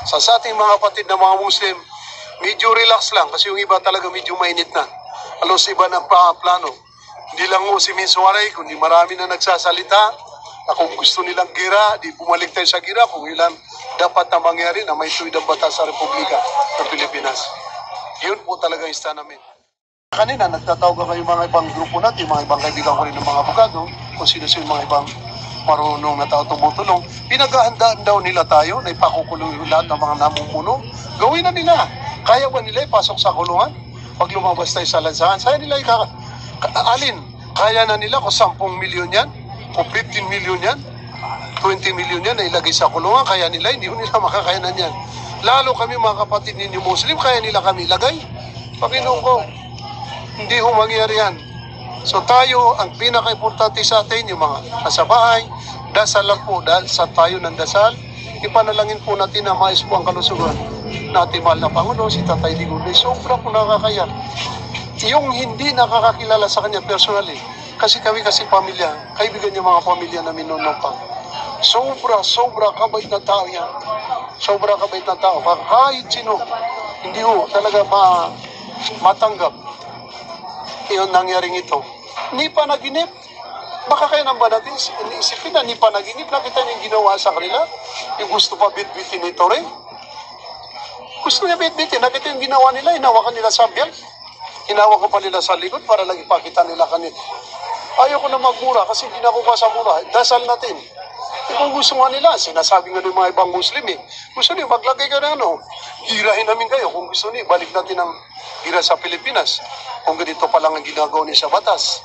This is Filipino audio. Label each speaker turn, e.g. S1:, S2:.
S1: Sa ating mga kapatid na mga Muslim, medyo relax lang kasi yung iba talaga medyo mainit na. Halos iba na plano. Hindi lang mo si Miss Waray, kundi marami na nagsasalita na kung gusto nilang gira, di bumalik tayo sa gira kung ilan dapat na mangyari na may tuwid ang batas sa Republika ng Pilipinas. Yun po talaga yung stand namin. Kanina, nagtatawag ako yung mga ibang grupo natin, mga ibang kaibigan ko rin ng mga abogado, kung sino-sino mga ibang marunong na tao tumutulong. Pinaghahandaan daw nila tayo na ipakukulong yung lahat ng mga namumuno. Gawin na nila. Kaya ba nila ipasok sa kulungan? Pag lumabas tayo sa lansangan, saya nila alin? Kaya na nila kung 10 milyon yan? O 15 milyon yan? 20 milyon yan na ilagay sa kulungan? Kaya nila, hindi nila makakayanan yan. Lalo kami mga kapatid ninyo Muslim, kaya nila kami ilagay. Panginoon ko, hindi ho mangyari yan. So tayo, ang pinaka-importante sa atin, yung mga nasa bahay, dasal lang po, sa tayo ng dasal, ipanalangin po natin na maayos po ang kalusugan natin mahal na Pangulo, si Tatay Digong. Sobra po nakakaya. Yung hindi nakakakilala sa kanya personally, kasi kami pamilya, kaibigan niya mga pamilya na minunong pa. Sobra kabait na tao yan. Sobra kabait na tao. Kahit sino, hindi ho talaga matanggap yung nangyaring ito. Ni pa naginip. Baka kaya nang ba natin isipin na ni pa naginip, nakita niya yung ginawa sa kanila? Yung gusto pa bitbitin nito rin? Gusto niya bitbitin, nakita yung ginawa nila, hinawakan nila sa belt. Hinawakan pa nila sa likod para lang ipakita nila kanila. Ayoko na magmura kasi hindi na ako basa mura. Dasal natin. Kung gusto nga nila, sinasabi nga ng mga ibang Muslim gusto niyo, maglagay ka na hirahin namin kayo. Kung gusto niyo, balik natin ang hira sa Pilipinas. Kung ganito pa lang ang ginagawa niya sa batas.